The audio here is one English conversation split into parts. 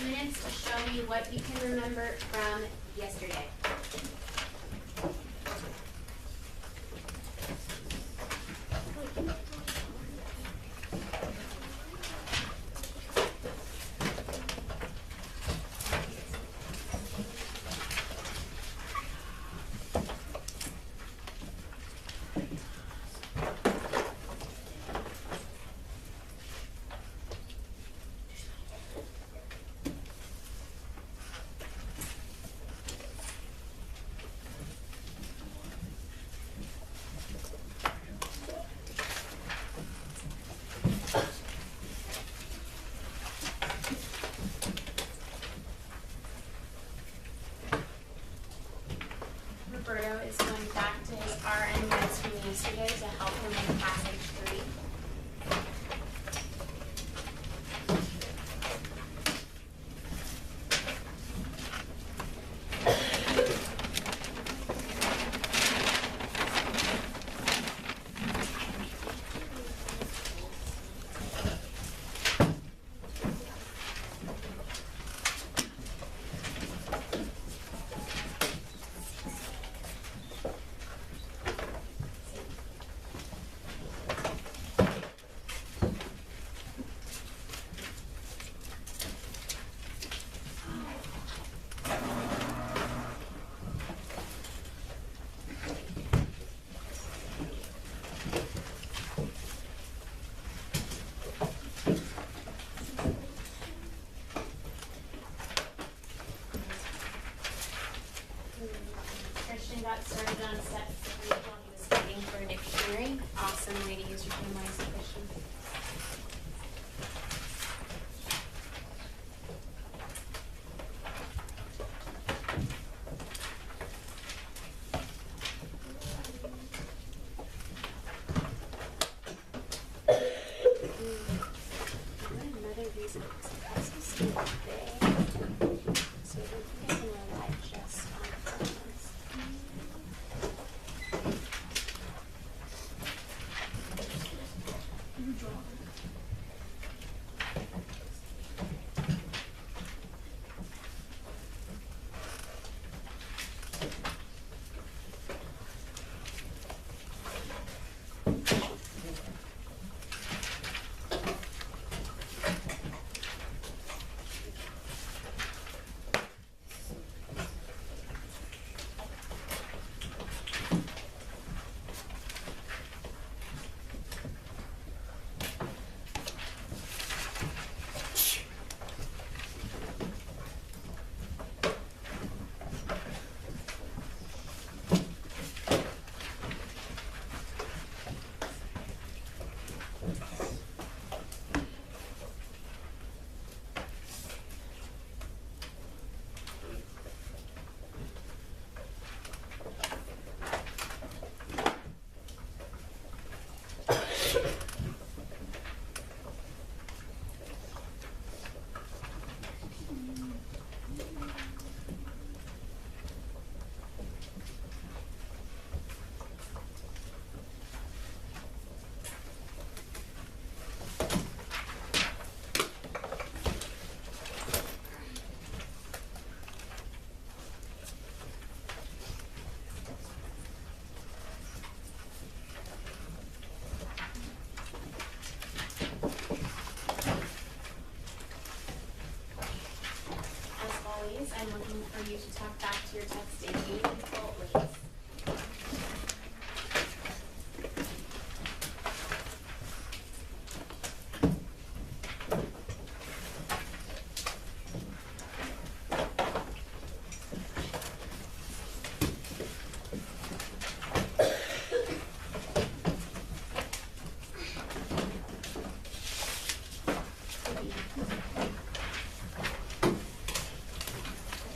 minutes to show me what you can remember from yesterday. Roberto is going back to his RN notes from yesterday to help him with passage 3. Christian got started on step 3 while he was waiting for a dictionary. Awesome way to use your time wisely, Christian. Another reason is also see what they, so I don't think I can rely just on phones. You draw you to talk back to your text in meaningful ways.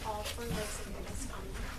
All four words of your list on there.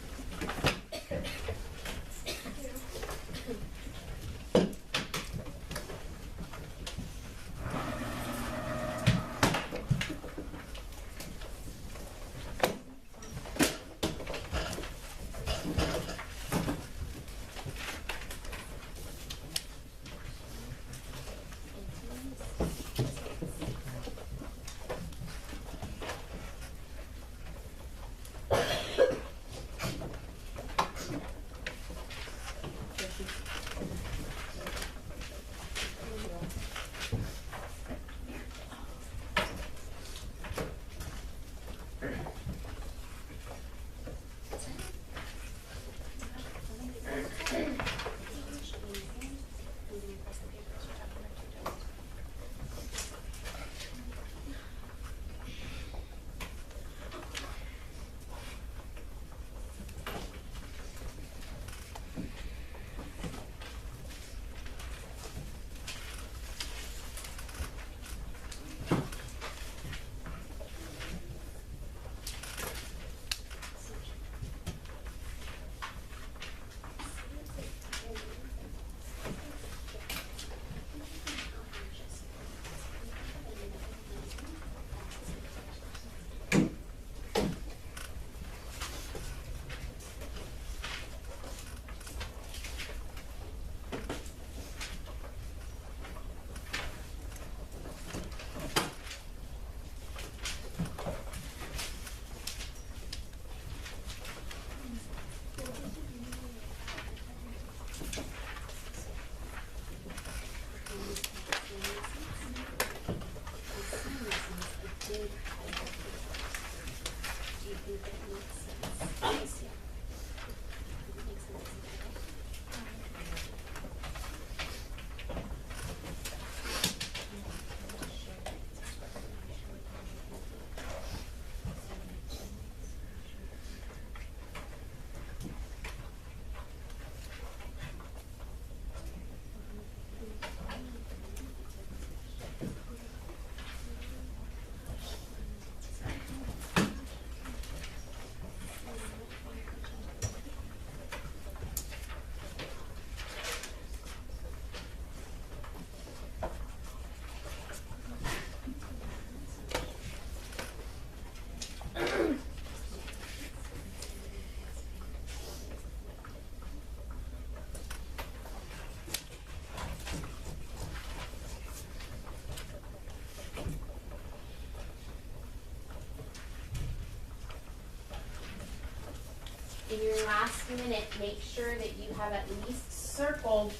In your last minute, make sure that you have at least circled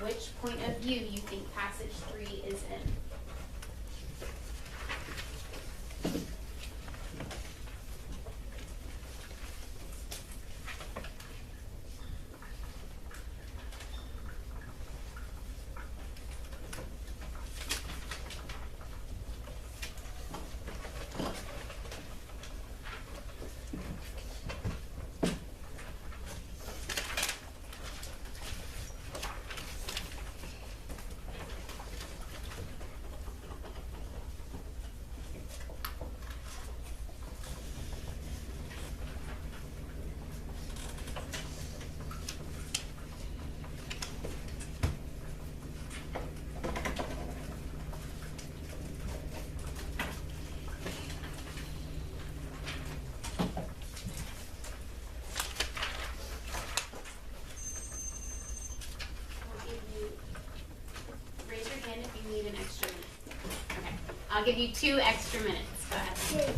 which point of view you think passage 3 is in. I'll give you 2 extra minutes. Go ahead.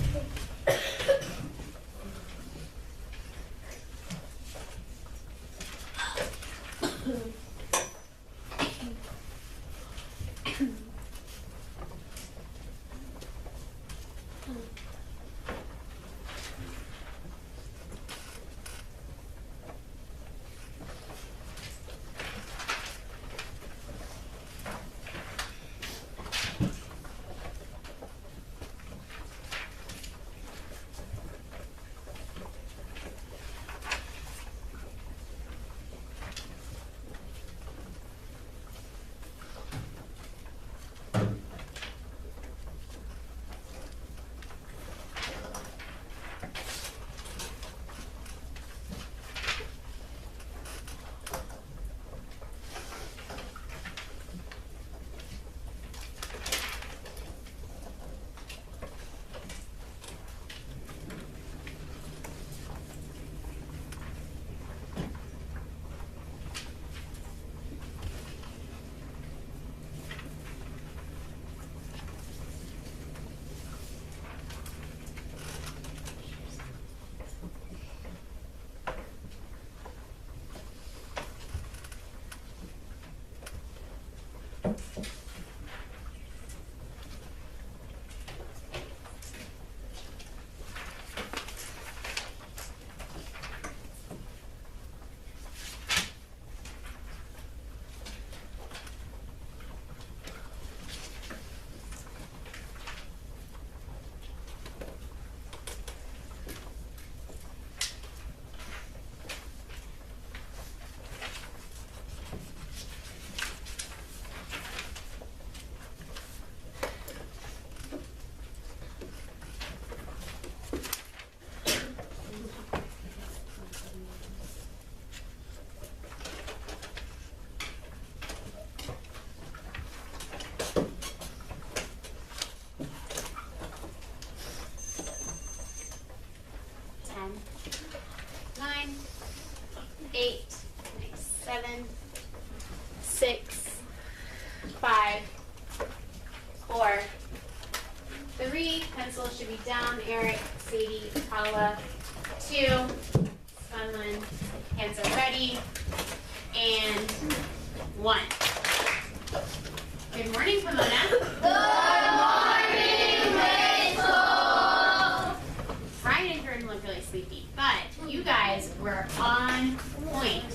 Nine, 8, 7, 6, 5, 4, 3. Pencil should be down. Eric, Sadie, Paula. 2. Sunland. Hands are ready. And 1. Good morning, Pomona. Good morning, Rachel. Brian and Jordan look really sleepy, but you guys were on point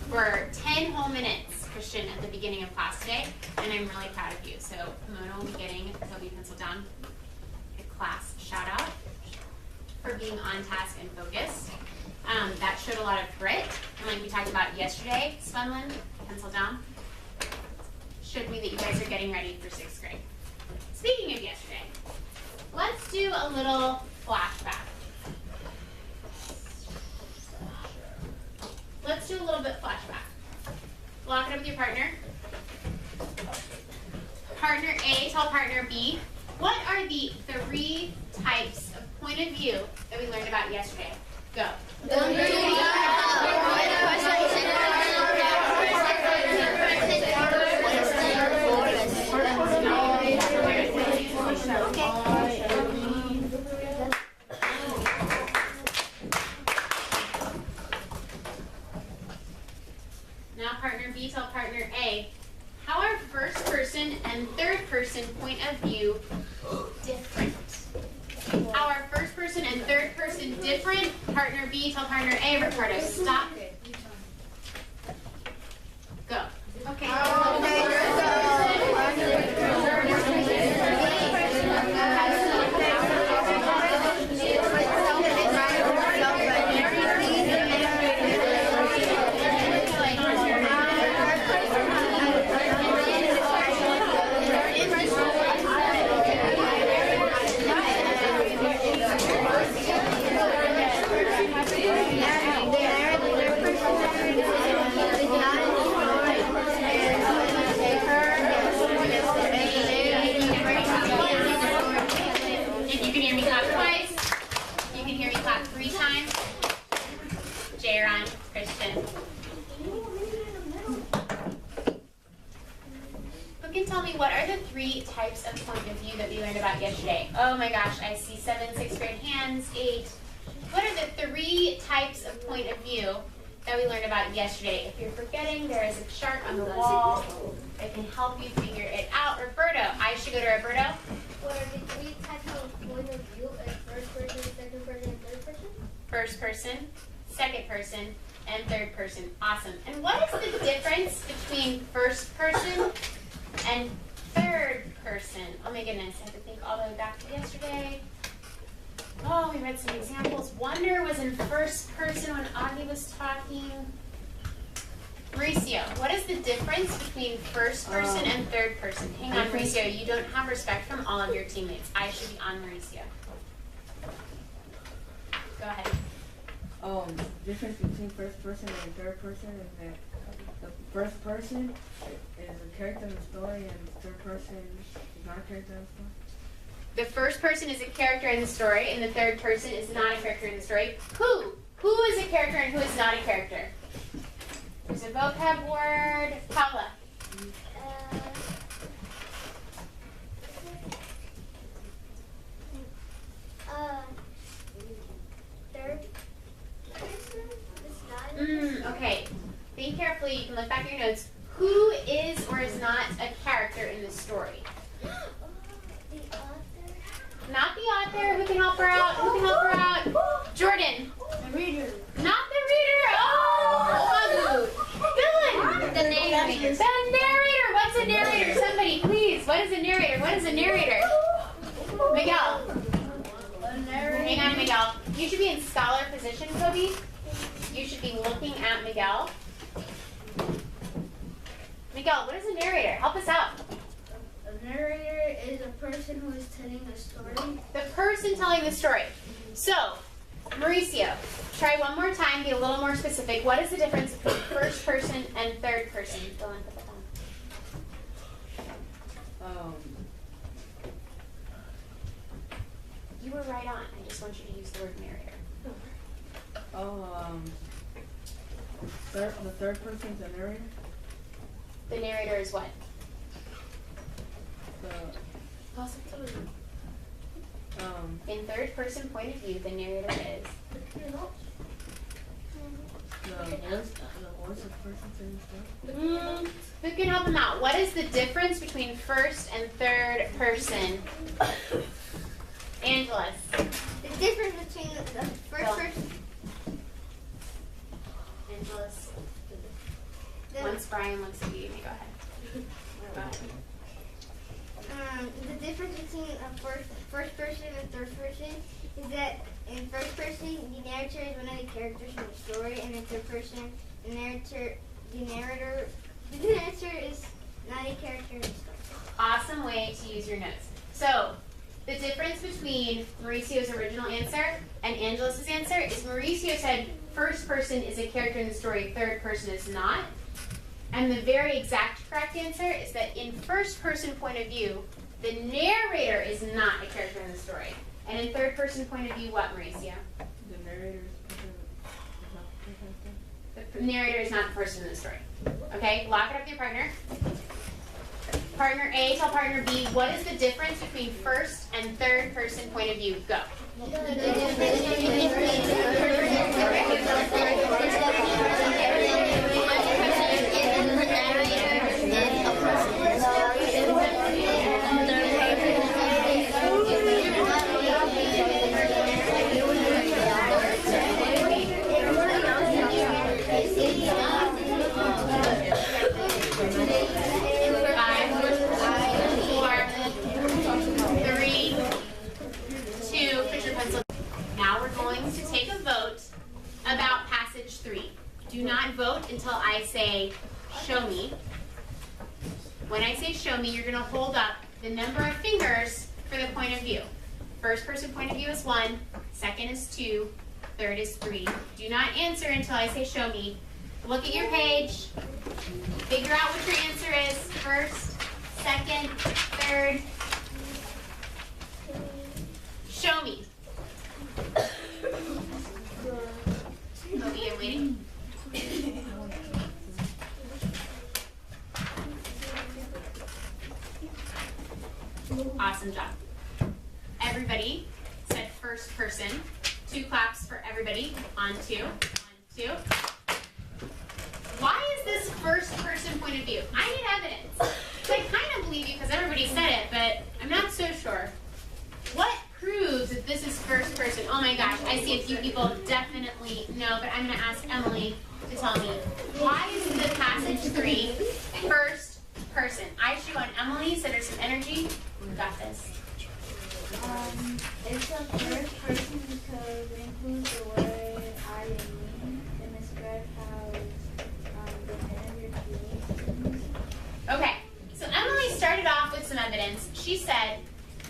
for 10 whole minutes, Christian, at the beginning of class today, and I'm really proud of you. So Pomona will be getting Toby pencil down a class shout out for being on task and focused. That showed a lot of grit, and like we talked about yesterday, Spunlin, pencil down, showed me that you guys are getting ready for 6th grade. Speaking of yesterday, let's do a little flashback. Let's do a little bit flashback. Lock it up with your partner. Partner A, tell partner B, what are the 3 types of point of view that we learned about yesterday? Go. Now partner B, tell partner A, how are first person and third person point of view different? How are first person and third person different? Partner B, tell partner A. Ricardo, stop. Go. Okay. If you can hear me clap twice, you can hear me clap 3 times. Jaron, Christian. Who can tell me what are the 3 types of point of view that we learned about yesterday? Oh my gosh, I see 7, 6th grade hands, 8. What are the 3 types of point of view that we learned about yesterday? If you're forgetting, there is a chart on the wall that can help you figure it out. Roberto, I should go to Roberto. What are the 3 types of point of view? First person, second person, and third person? First person, second person, and third person. Awesome. And what is the difference between first person and third person? Oh my goodness, I have to think all the way back to yesterday. Oh, we read some examples. Wonder was in first person when Augie was talking. Mauricio, what is the difference between first person and third person? Hang on, Mauricio, you don't have respect from all of your teammates. I should be on Mauricio. Go ahead. Difference between first person and third person is that the first person is a character in the story and the third person is not a character in the story. The first person is a character in the story and the third person is not a character in the story. Who? Who is a character and who is not a character? There's a vocab word. Paula. Third person is not. Okay. Think carefully. You can look back at your notes. Who is or is not a character? character in the story? The author. Not the author. Who can help her out? Who can help her out? Jordan. The reader. Not the reader. Oh, Dylan. The narrator. The narrator. What's a narrator? Somebody, please. What is a narrator? What is a narrator? Miguel. Hang on, Miguel. You should be in scholar position, Kobe. You should be looking at Miguel. Miguel, what is a narrator? Help us out. A narrator is a person who is telling a story. The person telling the story. So, Mauricio, try one more time, be a little more specific. What is the difference between first person and third person? Dylan, put that down. You were right on. I just want you to use the word narrator. The third person's a narrator? The narrator is what? In third person point of view, the narrator is. The voice of the person saying the story? Who can help him out? What is the difference between first and third person? Angeles. The difference between the first person. Angeles. Once Brian looks at you, you go ahead. Go ahead. The difference between a first person and third person is that in first person, the narrator is one of the characters in the story, and in third person, the narrator is not a character in the story. Awesome way to use your notes. So, the difference between Mauricio's original answer and Angeles' answer is Mauricio said first person is a character in the story, third person is not. And the very exact correct answer is that in first person point of view, the narrator is not a character in the story. And in third person point of view, what, Mauricio? The narrator is not the person. The narrator is not the person in the story. Okay, lock it up with your partner. Partner A, tell partner B, what is the difference between first and third person point of view? Go. About passage 3. Do not vote until I say, show me. When I say show me, you're going to hold up the number of fingers for the point of view. First person point of view is 1, second is 2, third is 3. Do not answer until I say show me. Look at your page. Figure out what your answer is. First, second, third. Show me. Kobe, I'm waiting. Awesome job. Everybody said first person. 2 claps for everybody. On 2. 1, 2. Why is this first person point of view? I need evidence. So I kind of believe you because everybody said it, but I'm not so sure. What proves that this is first person? Oh my gosh, I see a few people definitely know, but I'm going to ask Emily to tell me. Why is the passage 3 first person? I should go on Emily, so there's some energy. We got this. It's a first person because it includes the word I and me and describe how the narrator feels. Okay, so Emily started off with some evidence. She said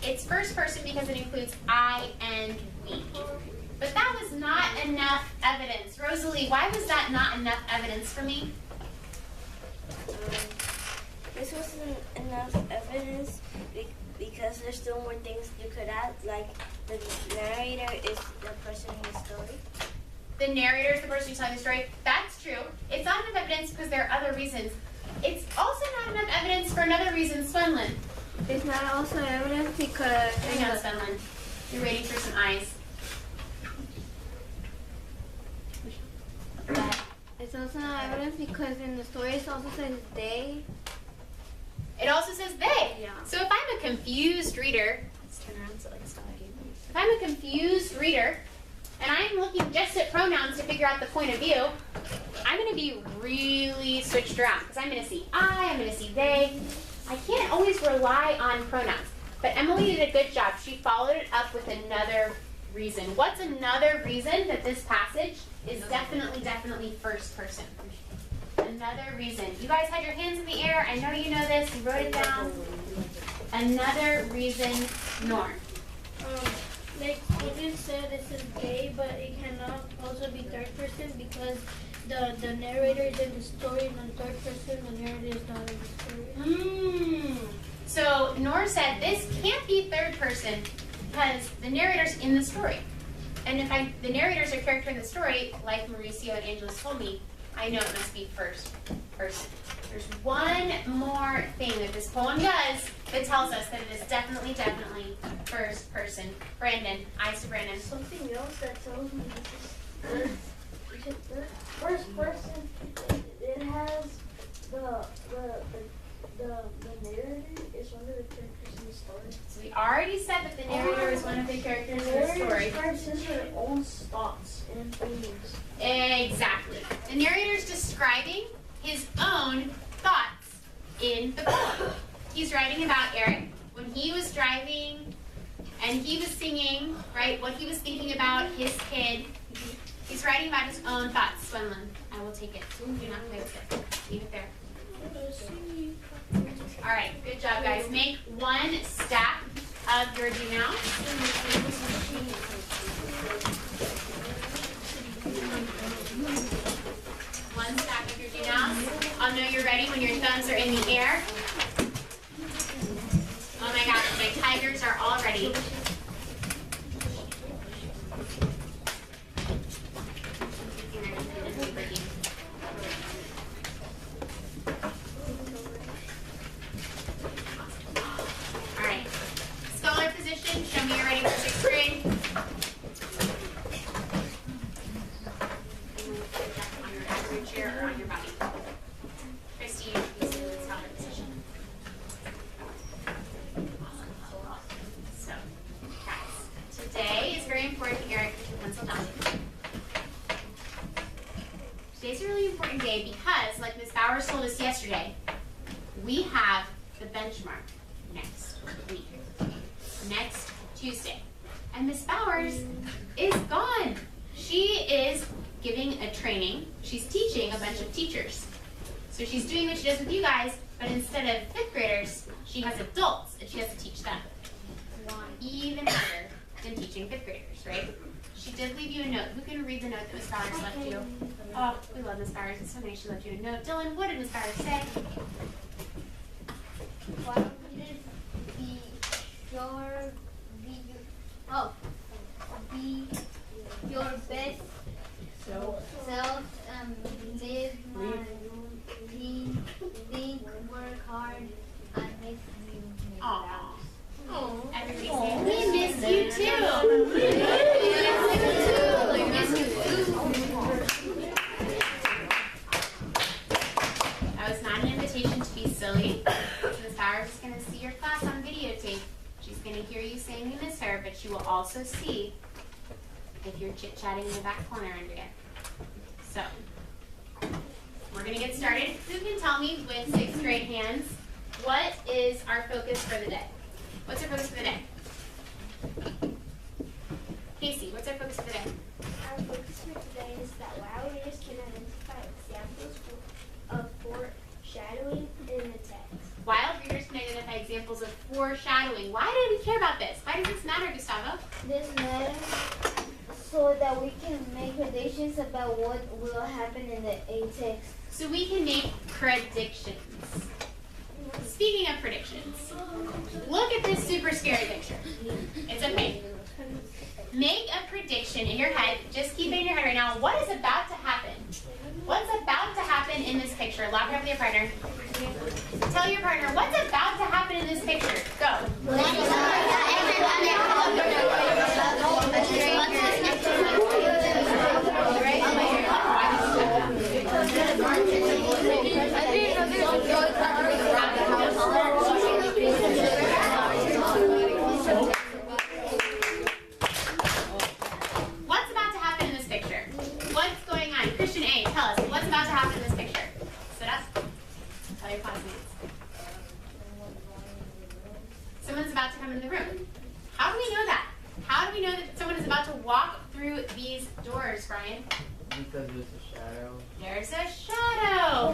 it's first person because it includes I and we. But that was not enough evidence. Rosalie, why was that not enough evidence for me? This wasn't enough evidence because there's still more things you could add, like the narrator is the person in the story. The narrator is the person who's telling the story. That's true. It's not enough evidence because there are other reasons. It's also not enough evidence for another reason, Swenlin. It's not also evidence because Hang on, Swenlin. You're waiting for some eyes. Go ahead. it's also not evidence because in the story it also says they. It also says they. Yeah. So if I'm a confused reader, let's turn around so like it's not like you. If I'm a confused reader and I'm looking just at pronouns to figure out the point of view, I'm going to be really switched around because I'm going to see I, I'm going to see they. I can't always rely on pronouns. But Emily did a good job. She followed it up with another reason. What's another reason that this passage is definitely first person? Another reason. You guys had your hands in the air. I know you know this. You wrote it down. Another reason, Norm. Like you said, it says they, but it cannot also be third person because the narrator is in the story, and the third person, the narrator is not in the story. So Nor said this can't be third person because the narrator's in the story. And if the narrators are character in the story, like Mauricio and Angeles told me, I know it must be first person. There's one more thing that this poem does that tells us that it is definitely first person. Brandon, eyes to Brandon. Something else that tells me this is first person. It has the narrator is one of the characters in the story. So we already said that the narrator is one of the characters in the story. Expresses her own thoughts and feelings. Exactly. The narrator is describing his own thoughts in the poem. He's writing about Eric when he was driving and he was singing, right, what he was thinking about his kid. He's writing about his own thoughts. Swinlin, I will take it. Do not play with it. Leave it there. All right, good job, guys. Make one stack of your do now. One stack of your do nows. I'll know you're ready when your thumbs are in the air. Oh my gosh, my tigers are all ready. All right. Scholar position, show me you're ready for 6th grade. On your acronym chair or on your body. Christy, you see the scholar position. So, guys, today is very important. Eric, put your pencil down. Today's a really important day because, like Ms. Bowers told us yesterday, we have the benchmark next week, next Tuesday. And Ms. Bowers is gone. She is giving a training. She's teaching a bunch of teachers. So she's doing what she does with you guys, but instead of 5th graders, she has adults and she has to teach them. Even harder than teaching 5th graders, right? She did leave you a note. Who can read the note that Ms. Bowers left you? Oh, we love Ms. Bowers. It's so nice she left you a note. Dylan, what did Ms. Bowers say? Why don't you be your best self, live my think, work hard, I miss you, Miss Bowers. Everybody say, we miss you too. We miss you too. That was not an invitation to be silly. Ms. Bowers is going to see your class on videotape. She's going to hear you saying you miss her, but she will also see if you're chit-chatting in the back corner under there. So, we're going to get started. Who can tell me with 6th grade hands, what is our focus for the day? What's our focus for the day? Casey, what's our focus for the day? Our focus for today is that wild readers can identify examples of foreshadowing in the text. Wild readers can identify examples of foreshadowing. Why do we care about this? Why does this matter, Gustavo? This matters so that we can make predictions about what will happen in the text. So we can make predictions. Speaking of predictions, look at this super scary picture. It's okay. Make a prediction in your head. Just keep it in your head right now. What is about to happen? What's about to happen in this picture? Lock it up with your partner. Tell your partner, what's about to happen in this picture? Go. come in the room. How do we know that? How do we know that someone is about to walk through these doors, Brian? Because there's a shadow. There's a shadow.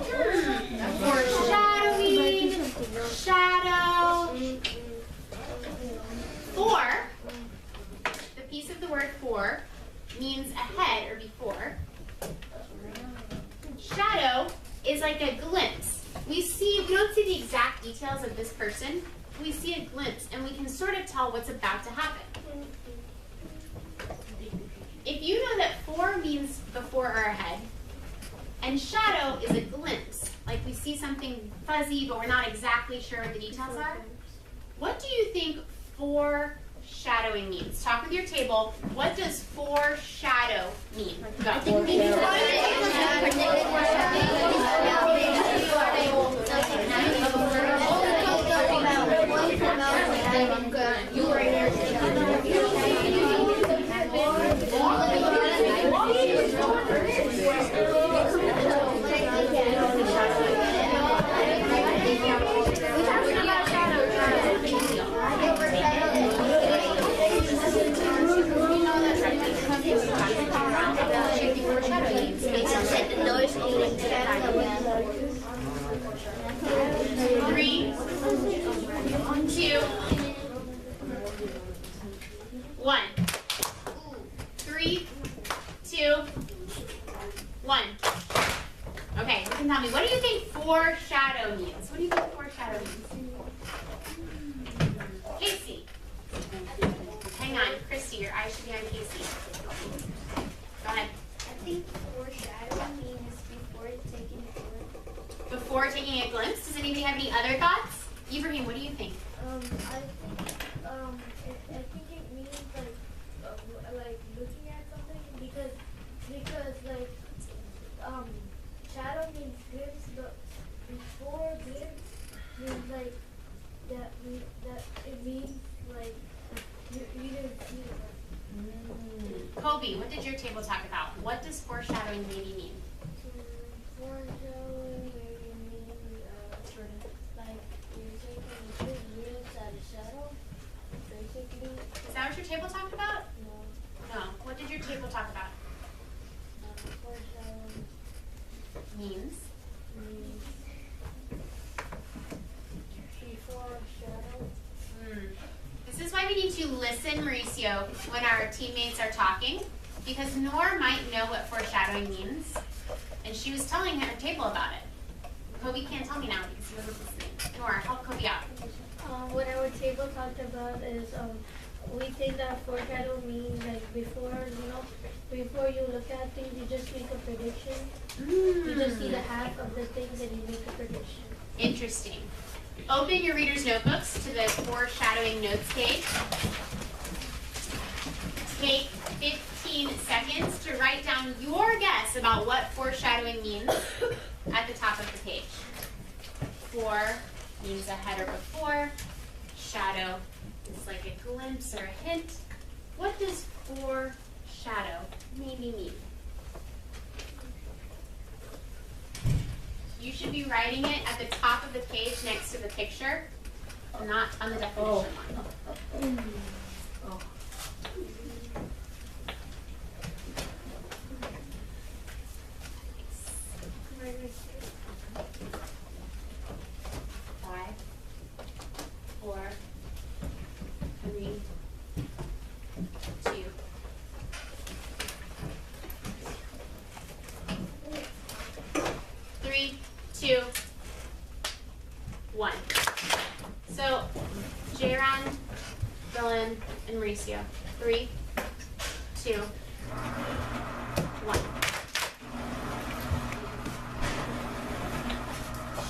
Foreshadowing. Shadow. For, the piece of the word for means ahead or before. Shadow is like a glimpse. We don't see the exact details of this person. We see a glimpse and we can sort of tell what's about to happen. If you know that for means before or ahead, and shadow is a glimpse, like we see something fuzzy but we're not exactly sure what the details are, what do you think foreshadowing means? Talk with your table. What does foreshadow mean? Go. Three, two, one. 3, 2, 1. Okay, you can tell me, what do you think foreshadow means? What do you think foreshadow means? Casey. Hang on, Christy, your eyes should be on Casey. Go ahead. I think foreshadow means before taking a glimpse. Before taking a glimpse, does anybody have any other thoughts? Ibrahim, what do you think? I think it means like looking at something because like shadow means glimpse, but before glimpse means like that it means like you didn't see it. Kobe, what did your table talk about? What does foreshadowing maybe mean? Foreshadowing maybe means like you're taking a good glimpse at a shadow, basically. Is that what your table talked about? No. No. What did your table talk about? Foreshadowing Means. means before shadow. This is why we need to listen, Mauricio, when our teammates are talking, because Nor might know what foreshadowing means, and she was telling her table about it. Kobe can't tell me now because he wasn't listening. Nor, help Kobe out. What our table talked about is we think that foreshadow means like before you look at things, you just make a prediction. You just see the half of the things and you make a prediction. Interesting. Open your reader's notebooks to the foreshadowing notes page. Take 15 seconds to write down your guess about what foreshadowing means at the top of the page. For means ahead or before. Shadow is like a glimpse or a hint. What does foreshadow maybe mean? You should be writing it at the top of the page next to the picture, not on the definition line. Oh. 5, 4, 3, 2. Three, two, one. So, Jaron, Dylan, and Mauricio. 3, 2, 1.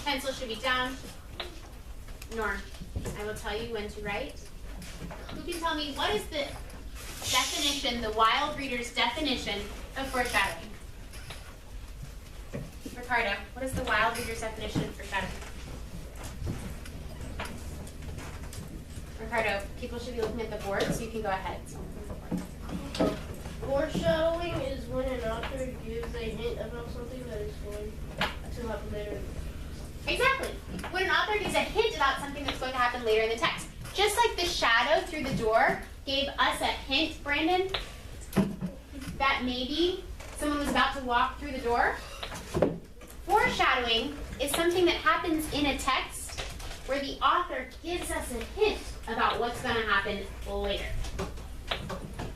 Pencil should be down. Norm, I will tell you when to write. Who can tell me what is the definition, the wild reader's definition of foreshadowing? Ricardo, what is the wild reader's definition of foreshadowing? Ricardo, people should be looking at the board, so you can go ahead. Foreshadowing is when an author gives a hint about something that is going to happen later. Exactly. When an author gives a hint about something that's going to happen later in the text. Just like the shadow through the door gave us a hint, Brandon, that maybe someone was about to walk through the door, foreshadowing is something that happens in a text where the author gives us a hint about what's going to happen later.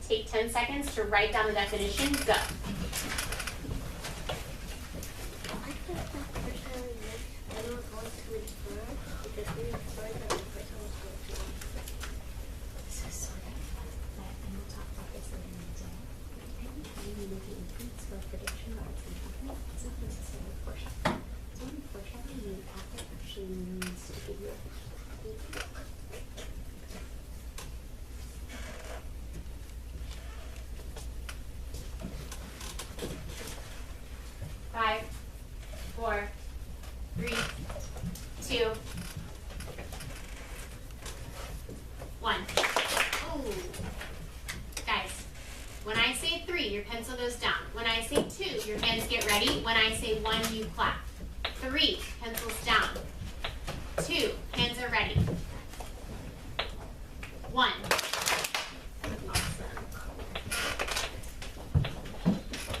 Take 10 seconds to write down the definition. Go. Five, 4, 3, 2, 1. Ooh. Guys, when I say 3, your pencil goes down. When I say 2, your hands get ready. When I say 1, you clap. 3, pencils down. 2, hands are ready. 1.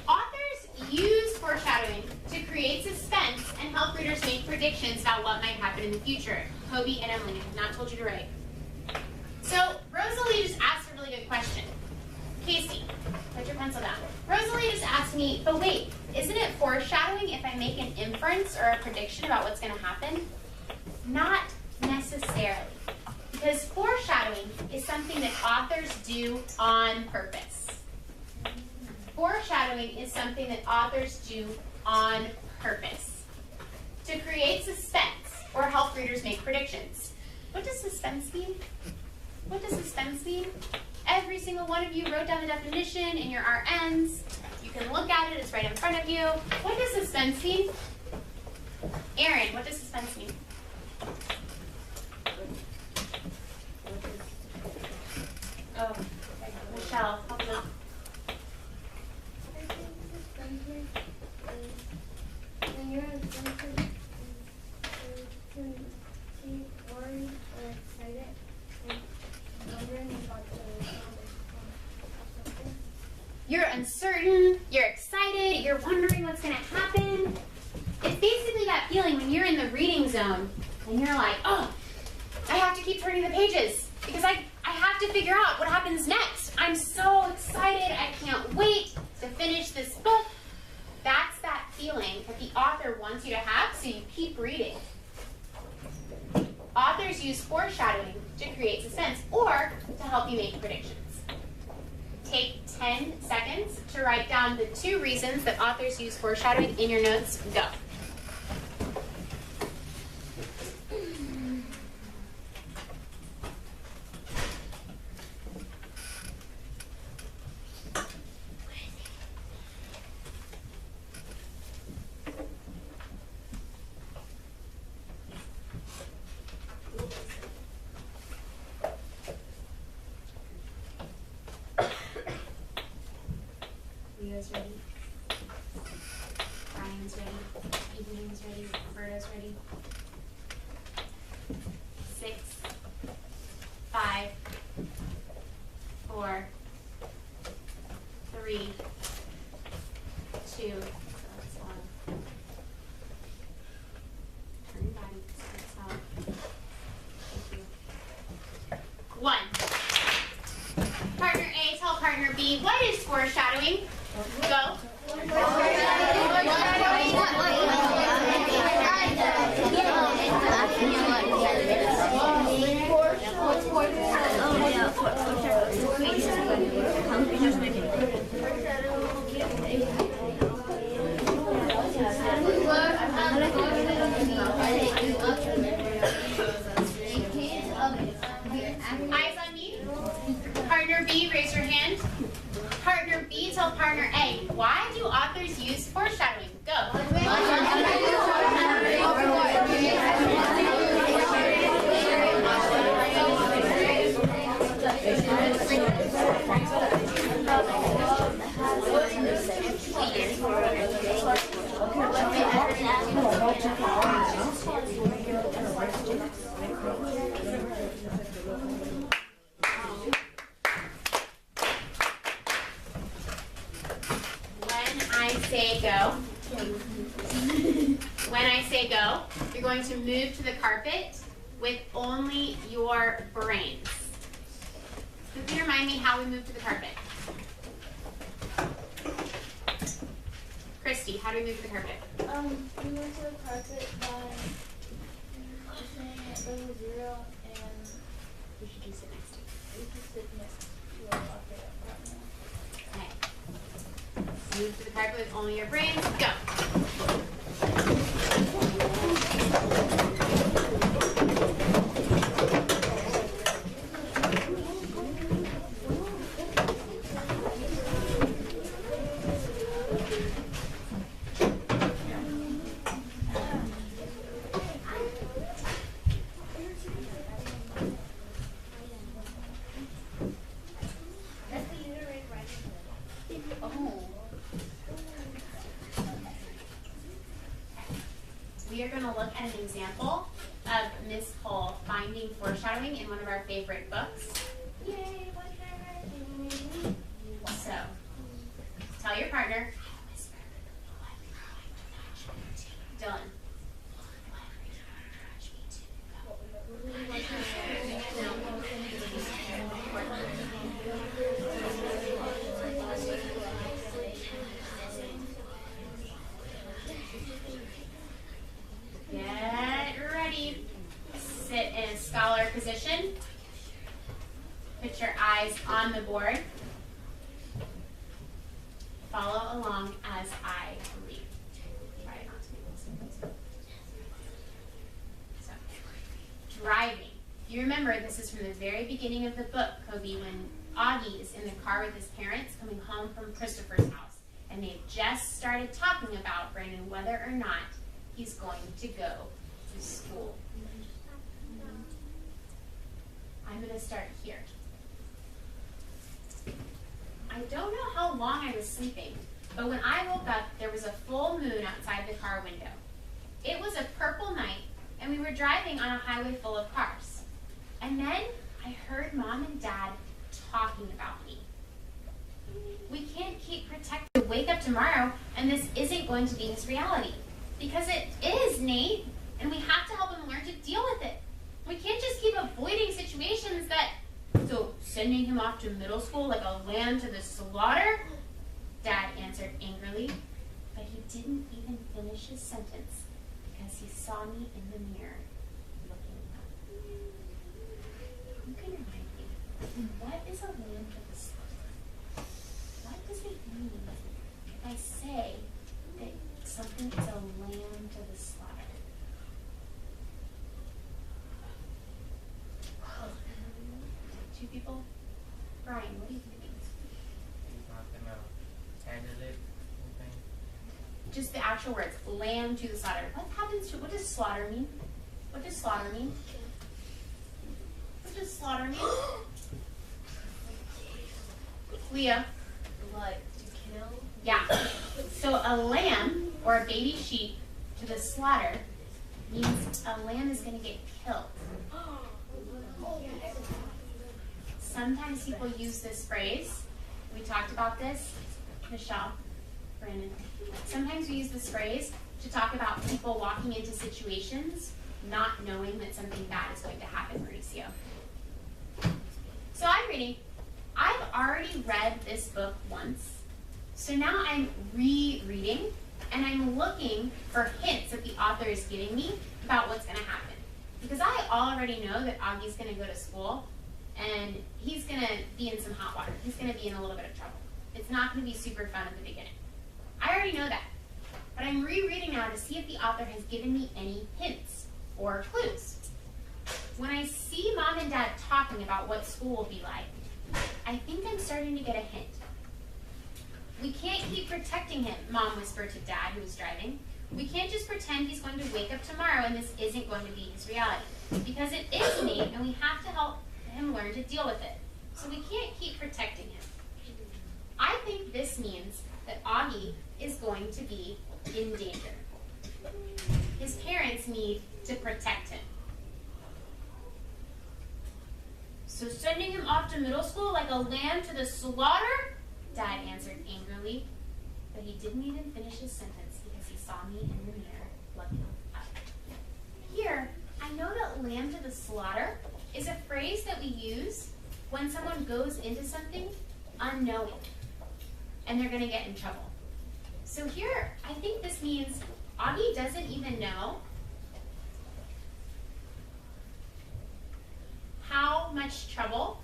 Authors use foreshadowing to create suspense and help readers make predictions about what might happen in the future. Kobe and Emily, I have not told you to write. So, Rosalie just asked a really good question. Casey, put your pencil down. Rosalie just asked me, but wait, isn't it foreshadowing if I make an inference or a prediction about what's going to happen? Not necessarily. Because foreshadowing is something that authors do on purpose. Foreshadowing is something that authors do on purpose to create suspense or help readers make predictions. What does suspense mean? What does suspense mean? Every single one of you wrote down the definition in your RNs. You can look at it, it's right in front of you. What does suspense mean? Aaron, what does suspense mean? Oh, Michelle, help me out. When you're in something, you keep worried or excited and wondering about something. You're uncertain, you're excited, you're wondering what's going to happen. It's basically that feeling when you're in the reading zone and you're like, oh, I have to keep turning the pages because I have to figure out what happens next. I'm so excited, I can't wait to finish this book. That's that feeling that the author wants you to have, so you keep reading. Authors use foreshadowing to create suspense or to help you make predictions. Take 10 seconds to write down the 2 reasons that authors use foreshadowing in your notes. Go. Leo's ready. Brian's ready. Evelyn's ready. Roberta's ready. 6, 5, 4, 3, 2. So that's on. Turn your body. So that's out. Thank you. 1. Partner A, tell partner B, what is foreshadowing? Go. Eyes on me. Partner B, raise your hand. Partner B, tell partner A, why? say go, when I say go, you're going to move to the carpet with only your brains. Who can remind me how we move to the carpet? Christy, how do we move to the carpet? We went to the carpet by saying it was 0 and Who should you sit next to? we can sit next to a locker right now. Okay. Move to the carpet with only your brains. Go. We are going to look at an example of Miss Cole finding foreshadowing in one of our favorite books. Yay, so, tell your partner, Dylan. Get ready. Sit in a scholar position. Put your eyes on the board. Follow along as I read. Try not to make mistakes. So, driving. You remember this is from the very beginning of the book, Kobe, when Augie is in the car with his parents coming home from Christopher's house. And they've just started talking about Brandon whether or not he's going to go to school. I'm going to start here. I don't know how long I was sleeping, but when I woke up, there was a full moon outside the car window. It was a purple night, and we were driving on a highway full of cars. And then I heard Mom and Dad talking about me. We can't keep protecting to wake up tomorrow, and this isn't going to be his reality. Because it is, Nate, and we have to help him learn to deal with it. We can't just keep avoiding situations that... So, sending him off to middle school like a lamb to the slaughter? Dad answered angrily, but he didn't even finish his sentence because he saw me in the mirror looking up. Who can remind me, what is a lamb to the slaughter? What does it mean if I say that something is a lamb to the slaughter? Two people? Brian, what do you think it means? He's not gonna handle it. Okay. Just the actual words, lamb to the slaughter. What does slaughter mean? What does slaughter mean? What does slaughter mean? Leah? Like to kill? Yeah. So a lamb or a baby sheep to the slaughter means a lamb is going to get killed. Sometimes people use this phrase. We talked about this. Michelle, Brandon. Sometimes we use this phrase to talk about people walking into situations not knowing that something bad is going to happen, Mauricio. So I'm reading. I've already read this book once. So now I'm rereading, and I'm looking for hints that the author is giving me about what's going to happen. Because I already know that Augie's going to go to school, and he's going to be in some hot water. He's going to be in a little bit of trouble. It's not going to be super fun at the beginning. I already know that. But I'm rereading now to see if the author has given me any hints or clues. When I see Mom and Dad talking about what school will be like, I think I'm starting to get a hint. We can't keep protecting him, Mom whispered to Dad, who was driving. We can't just pretend he's going to wake up tomorrow and this isn't going to be his reality. Because it is Nate, and we have to help him learn to deal with it. So we can't keep protecting him. I think this means that Augie is going to be in danger. His parents need to protect him. So sending him off to middle school like a lamb to the slaughter? Dad answered angrily. but he didn't even finish his sentence because he saw me in the mirror looking up. Here, I know that lamb to the slaughter is a phrase that we use when someone goes into something unknowing and they're going to get in trouble. So here, I think this means Augie doesn't even know how much trouble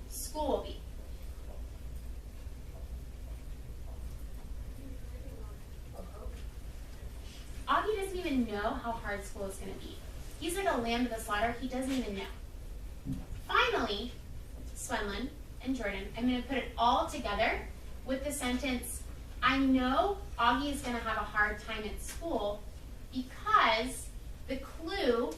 school will be. Augie doesn't even know how hard school is going to be. He's like a lamb to the slaughter. He doesn't even know. Finally, Swenlin and Jordan, I'm going to put it all together with the sentence, I know Augie is going to have a hard time at school because the clue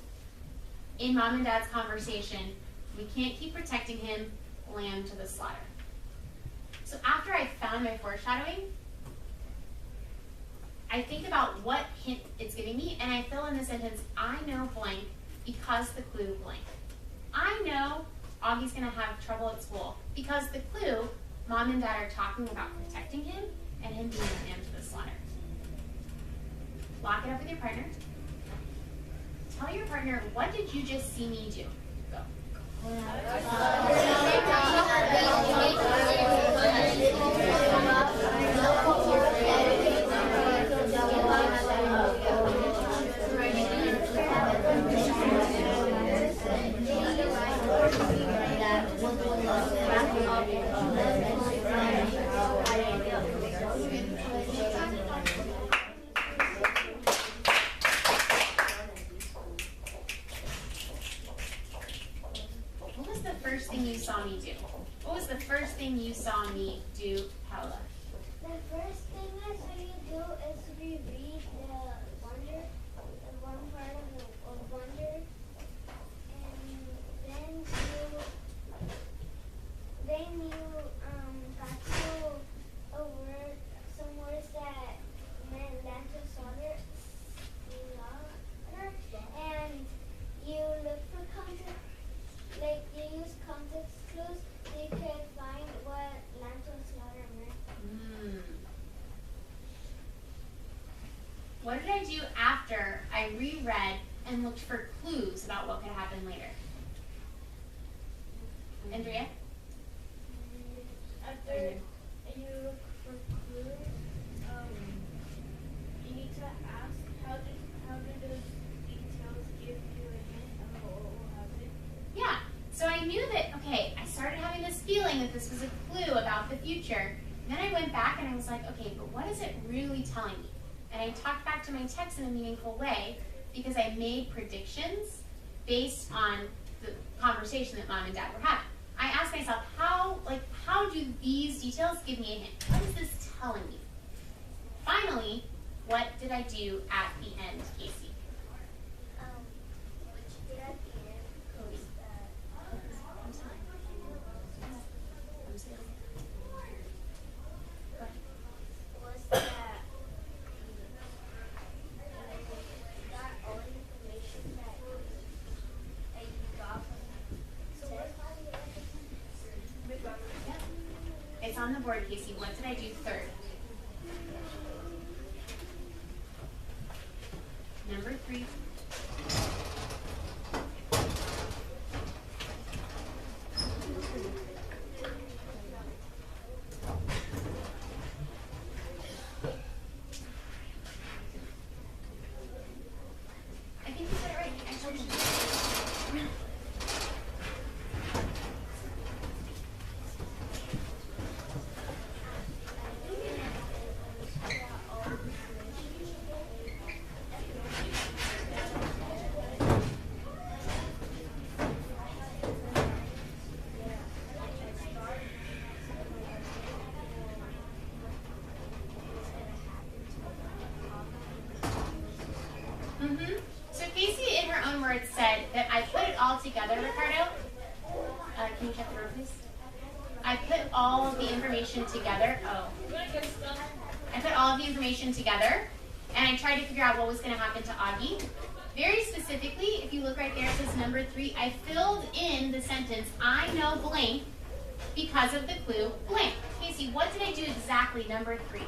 in Mom and Dad's conversation, we can't keep protecting him, lamb to the slaughter. So after I found my foreshadowing, I think about what hint it's giving me, and I fill in the sentence, I know blank because the clue blank. I know Augie's going to have trouble at school because the clue, Mom and Dad are talking about protecting him and him being a lamb to the slaughter. Lock it up with your partner. Tell your partner, what did you just see me do? Go. What was the first thing you saw me do? What was the first thing you saw me do, Paula? The first thing I saw you do is reread the wonder, the one part of wonder, and then you got to a word, some words that meant land to slaughter, and you look for context, like you use context clues so you could find what land to slaughter meant. What did I do after I reread and looked for clues about what could happen later? Andrea? After you look for clues, you need to ask how do those details give you a hint of what will happen? Yeah. So I knew that, okay, I started having this feeling that this was a clue about the future. And then I went back and I was like, okay, but what is it really telling me? And I talked back to my text in a meaningful way because I made predictions based on the conversation that Mom and Dad were having. I asked myself, how do these details give me a hint? What is this telling me? Finally, what did I do at the end, Casey? What you did at the end was that you got all the information that you got from the text. It's on the board, Casey. What did I do third? Number 3. I think you got it right. I told you. So Casey, in her own words, said that I put it all together, Ricardo. Can you check the room, please? I put all of the information together. I put all of the information together, and I tried to figure out what was going to happen to Augie. Very specifically, if you look right there, it says number 3. I filled in the sentence, I know blank because of the clue blank. Casey, what did I do exactly, number 3?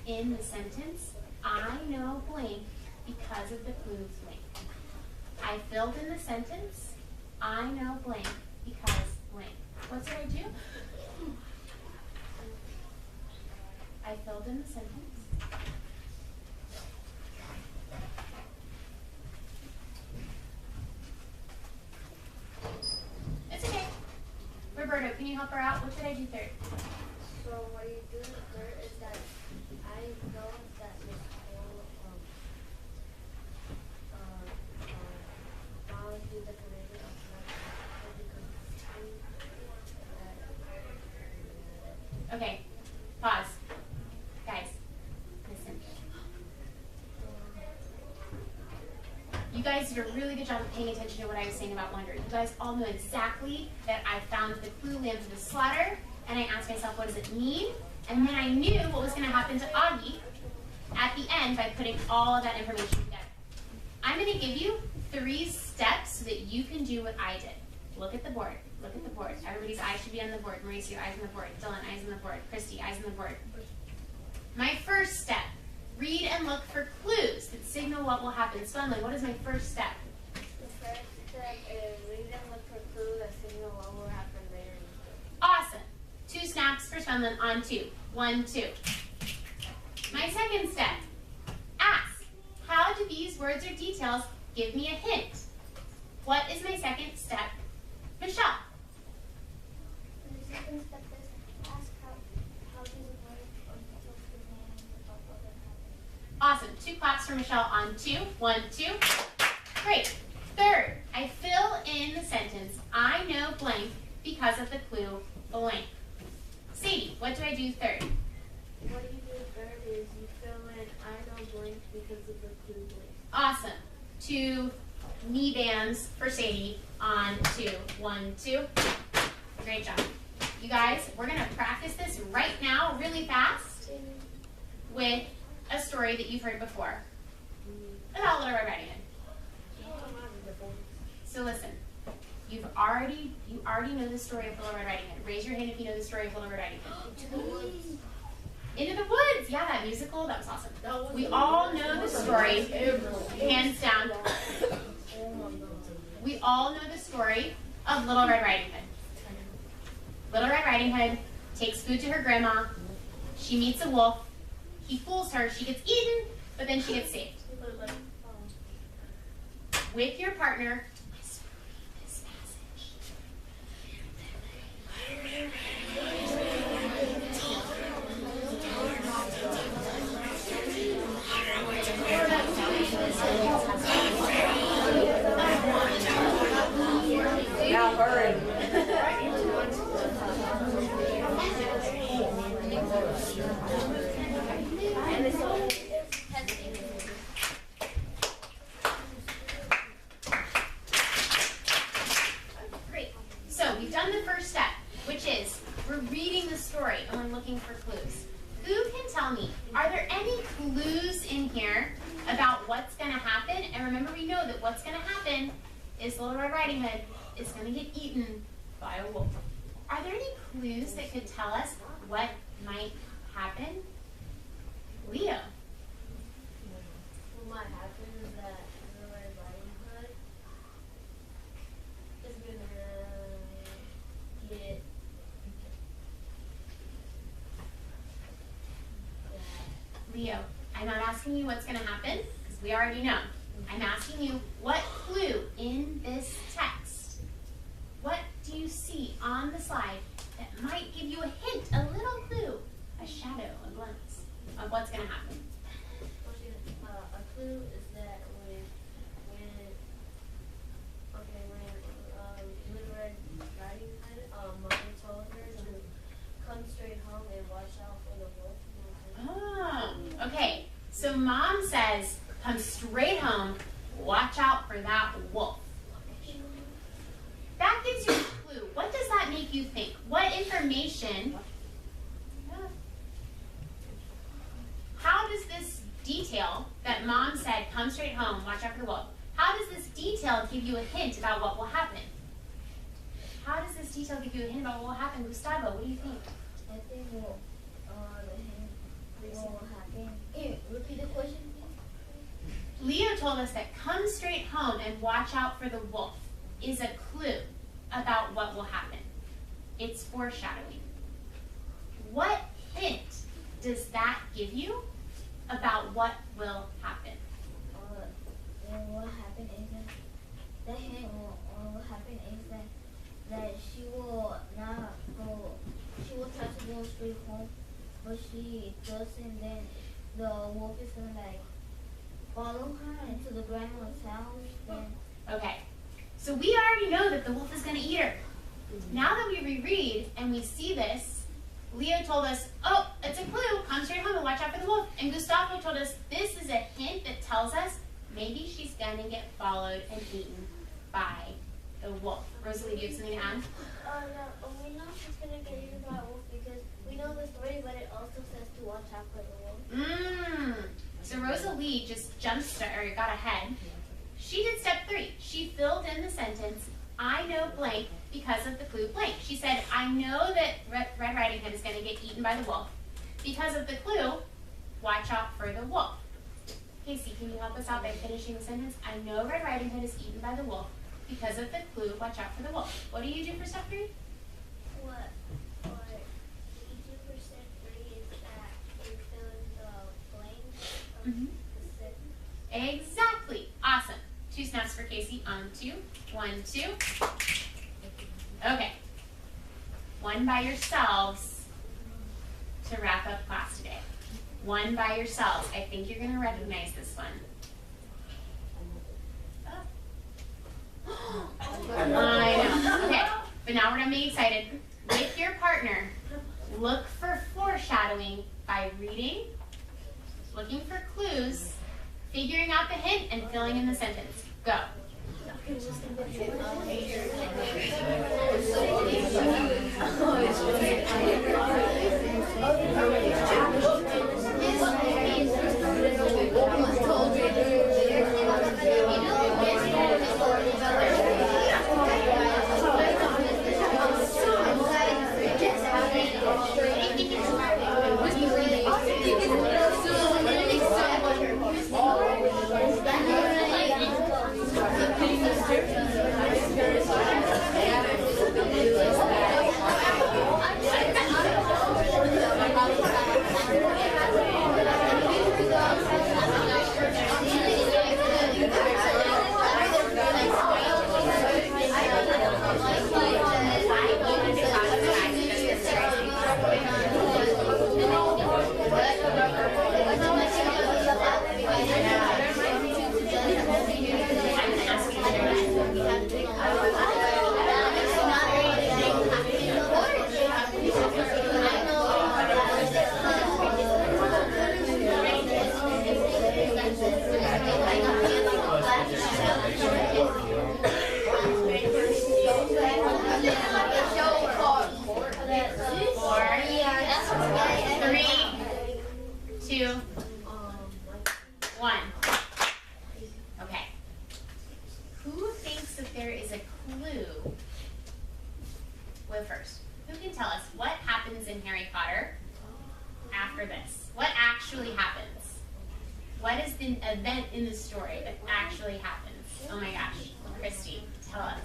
in the sentence, I know blank because of the clue blank. I filled in the sentence, I know blank because blank. What did I do? I filled in the sentence. It's okay. Roberto, can you help her out? What did I do third? So what you do third is that I know that Miss Cole do the commitment of Okay, pause. Guys, listen. You guys did a really good job of paying attention to what I was saying about wonder. You guys all know exactly that I found the clue lamp to the slaughter, and I asked myself, what does it mean? And then I knew what was going to happen to Augie at the end by putting all of that information together. I'm going to give you 3 steps so that you can do what I did. Look at the board. Look at the board. Everybody's eyes should be on the board. Mauricio, eyes on the board. Dylan, eyes on the board. Christy, eyes on the board. My first step, read and look for clues that signal what will happen. Swanley, what is my first step? The first step is read and look for clues that signal what will happen later in the story. Awesome. 2 snaps for Swanley on 2. 1, 2. My second step, ask, how do these words or details give me a hint? What is my second step? Michelle. The second step is ask how these words or details give me a hint about what will happen. Awesome. 2 claps for Michelle on 2. 1, 2. Great. Third, I fill in the sentence, I know blank because of the clue blank. Sadie, what do I do third? What you do third is you fill in I know blank because of the clue blank. Awesome. 2 knee bands for Sadie on 2. 1, 2. Great job. You guys, we're going to practice this right now really fast with a story that you've heard before about Little Red Riding Hood. So listen, you already know the story of Little Red Riding Hood. Raise your hand if you know the story of Little Red Riding Hood. Into the Woods. Yeah, that musical, that was awesome. We all know the story, hands down. We all know the story of Little Red Riding Hood. Little Red Riding Hood takes food to her grandma. She meets a wolf. He fools her. She gets eaten, but then she gets saved. With your partner, whisper this passage. Now hurry. Great. So we've done the first step, which is we're reading the story and we're looking for clues. Who can tell me, are there any clues in here about what's going to happen? And remember, we know that what's going to happen is Little Red Riding Hood is going to get eaten by a wolf. Are there any clues that could tell us what might happen? Leo. What might happen is that Little Red Riding Hood is gonna get Leo, I'm not asking you what's going to happen, because we already know. I'm asking you, what clue in this text, what do you see on the slide that might give you a hint, a little clue, a shadow, a glimpse of what's going to happen? a clue is that when Little Red Riding Hood, Mommy told her to come straight home and watch out for the wolf. Oh, okay. So Mom says, come straight home, watch out for that wolf. That gives you a clue. What does that make you think? What information? How does this detail that Mom said, come straight home, watch out for the wolf, how does this detail give you a hint about what will happen? How does this detail give you a hint about what will happen? Gustavo, what do you think? I think the hint will happen Can you repeat the question? Leo told us that come straight home and watch out for the wolf is a clue about what will happen. It's foreshadowing. What hint does that give you about what will happen? What happened is that the hint will happen is that she will not go. She will try to go straight home, but she doesn't. Then the wolf is gonna like follow her into the grandma's house. Then Okay, so we already know that the wolf is going to eat her. Now that we reread and we see this, Leo told us, oh, it's a clue, come straight home and watch out for the wolf. And Gustavo told us this is a hint that tells us maybe she's going to get followed and eaten by the wolf. Rosalie, do you have something to add? No, we know she's gonna get eaten by a wolf because we know the story, but it also says to watch out for the wolf. So Rosalie just got ahead. She did step 3. She filled in the sentence, I know blank because of the clue blank. She said, I know that Red Riding Hood is going to get eaten by the wolf. Because of the clue, watch out for the wolf. Casey, can you help us out by finishing the sentence? I know Red Riding Hood is eaten by the wolf. Because of the clue, watch out for the wolf. What do you do for step 3? What you do for step 3 is that you fill in the blank of the sentence. Exactly. Awesome. 2 snaps for Casey on 2. 1, 2. Okay. One by yourselves to wrap up class today. One by yourselves. I think you're going to recognize this one. Oh. I know. Okay. But now we're going to be excited. With your partner, look for foreshadowing by reading, looking for clues, figuring out the hint, and filling in the sentence. Go. First, who can tell us what happens in Harry Potter after this? What actually happens? What is the event in the story that actually happens? Oh my gosh, Christy, tell us.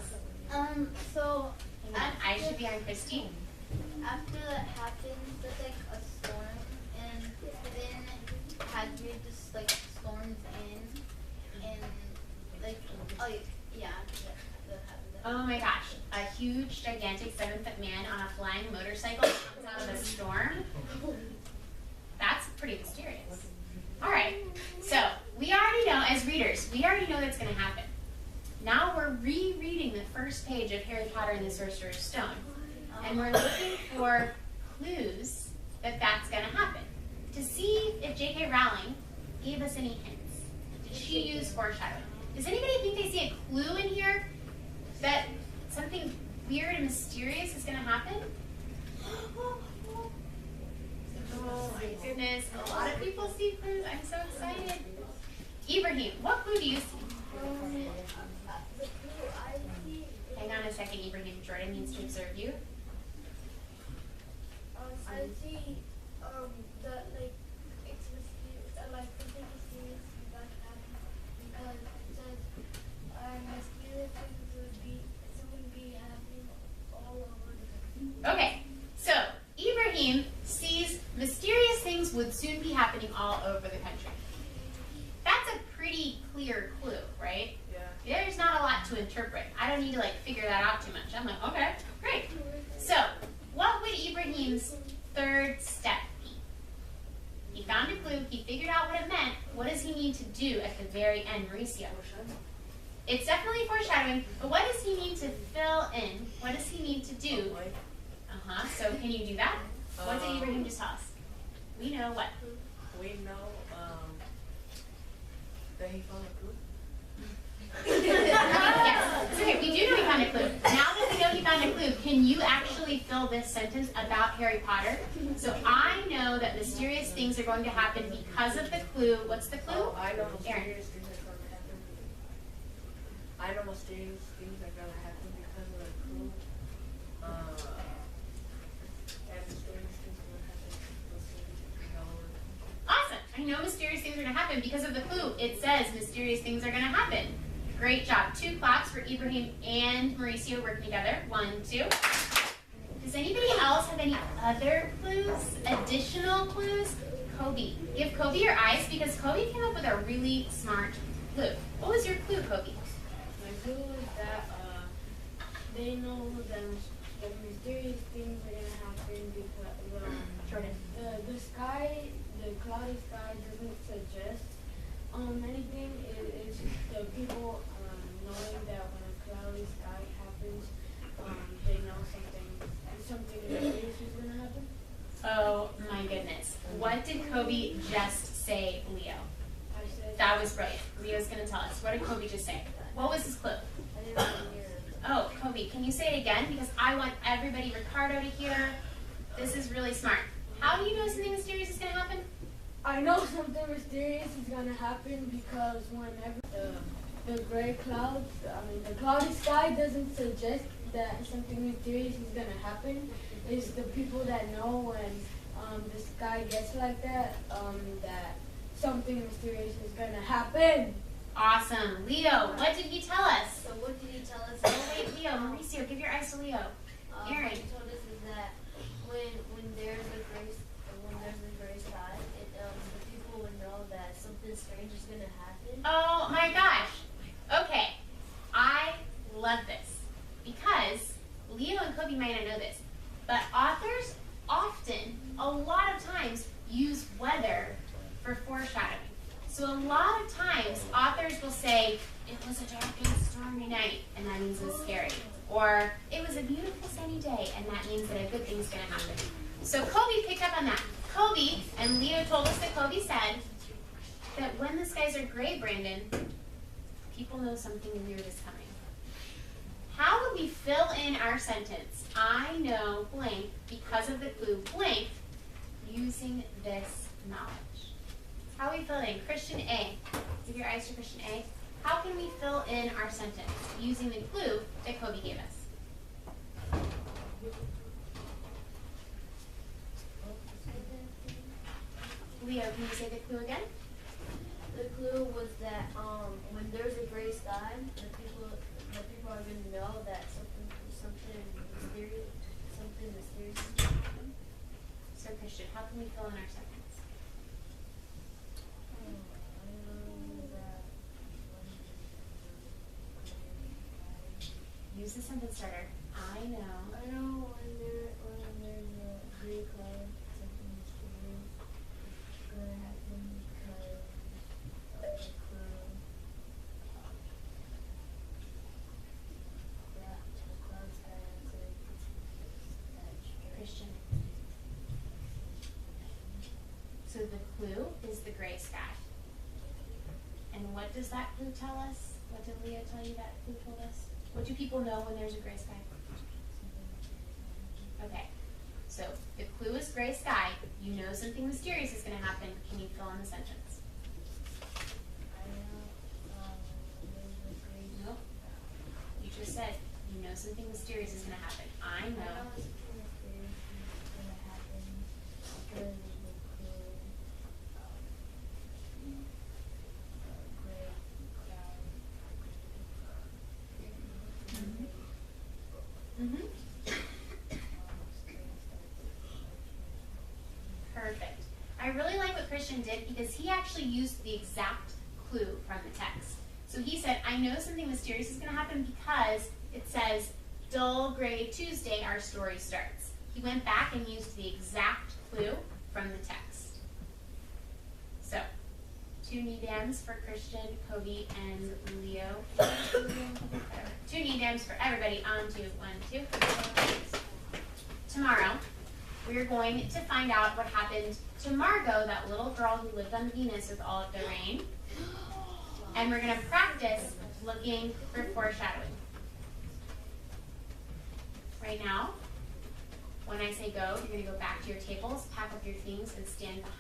So I should be on Christy. after that happens, there's like a storm, and then Hagrid just like storms in, and like yeah. Oh my gosh, a huge, gigantic 7-foot man on a flying motorcycle comes out of a storm. That's pretty mysterious. All right, so we already know, as readers, we already know that's going to happen. Now we're rereading the first page of Harry Potter and the Sorcerer's Stone, and we're looking for clues that that's going to happen, to see if J.K. Rowling gave us any hints. Did she use foreshadowing? Does anybody think they see a clue in here that something weird and mysterious is going to happen? Oh my goodness, a lot of people see clues. I'm so excited. Ibrahim, what clue do you see? Hang on a second, Ibrahim. Jordan needs to observe you. I see that like it's right? Yeah. There's not a lot to interpret. I don't need to like figure that out too much. I'm like, okay, great. So, what would Ibrahim's third step be? He found a clue. He figured out what it meant. What does he need to do at the very end, Mauricio? It's definitely foreshadowing, but what does he need to fill in? What does he need to do? So can you do that? What did Ibrahim just tell us? We know what? We know that he found a clue. Yes. It's okay, we do know he found a clue. Now that we know he found a clue, can you actually fill this sentence about Harry Potter? So I know that mysterious things are going to happen because of the clue. What's the clue? Oh, I know Aaron. mysterious things are going to happen. I know mysterious things are going to happen because of the clue. And mysterious things are going to happen because Awesome. I know mysterious things are going to happen because of the clue. It says mysterious things are going to happen. Great job. 2 claps for Ibrahim and Mauricio working together. 1, 2. Does anybody else have any other clues? Additional clues? Kobe. Give Kobe your eyes because Kobe came up with a really smart clue. What was your clue, Kobe? My clue is that they know that mysterious things are gonna happen because Jordan. the sky, the cloudy sky doesn't suggest anything. It's the people knowing that when a cloudy sky happens, they know something mysterious is gonna happen. Oh my goodness. What did Kobe just say, Leo? I said That was brilliant. Leo's going to tell us. What did Kobe just say? What was his clue? I didn't hear it. Oh, Kobe, can you say it again? Because I want everybody, Ricardo, to hear. This is really smart. How do you know something mysterious is going to happen? I know something mysterious is gonna happen because whenever the gray clouds, the cloudy sky doesn't suggest that something mysterious is gonna happen. It's the people that know when the sky gets like that, that something mysterious is gonna happen. Awesome. Leo, what did he tell us? So what did he tell us? Oh, wait, Leo, Mauricio, give your eyes to Leo. Aaron. What he told us is that when there's a gray sky, the people would know that something strange is gonna happen. Oh my gosh. Okay. I love this because Leo and Kobe might not know this, but authors often, a lot of times, use weather for foreshadowing. So a lot of times, authors will say, it was a dark and stormy night, and that means it was scary. Or, it was a beautiful sunny day, and that means that a good thing's going to happen. So Kobe picked up on that. Kobe, and Leo told us that Kobe said that when the skies are gray, Brandon, people know something weird is coming. How would we fill in our sentence, I know blank because of the clue blank, using this knowledge? How are we filling? Christian A. Give your eyes to Christian A. How can we fill in our sentence using the clue that Kobe gave us? Leo, can you say the clue again? The clue was that when there's a gray sky, the people are gonna know that something mysterious is gonna happen. So Christian, how can we fill in our sentence? Use the sentence starter. I know. I know when there's a gray cloud, something mysterious is gonna happen because of the clue. That the cloud sky answered that Christian. So the clue is the gray sky. And what does that clue tell us? What did Leo tell you that clue told us? What do people know when there's a gray sky? Okay, so the clue is gray sky. You know something mysterious is going to happen. Can you fill in the sentence? Nope. You just said you know something mysterious is going to happen. I know. something mysterious is gonna happen because of the clue. Gray cloud. Mm-hmm. Perfect. I really like what Christian did because he actually used the exact clue from the text. So he said, I know something mysterious is going to happen because it says, dull gray Tuesday, our story starts. He went back and used the exact clue from the text. So, 2 knee-dams for Christian, Kobe, and Leo. 2 knee-dams for everybody. On to 1, 2. Tomorrow, we're going to find out what happened to Margot, that little girl who lived on Venus with all of the rain. And we're going to practice looking for foreshadowing. Right now, when I say go, you're going to go back to your tables, pack up your things, and stand behind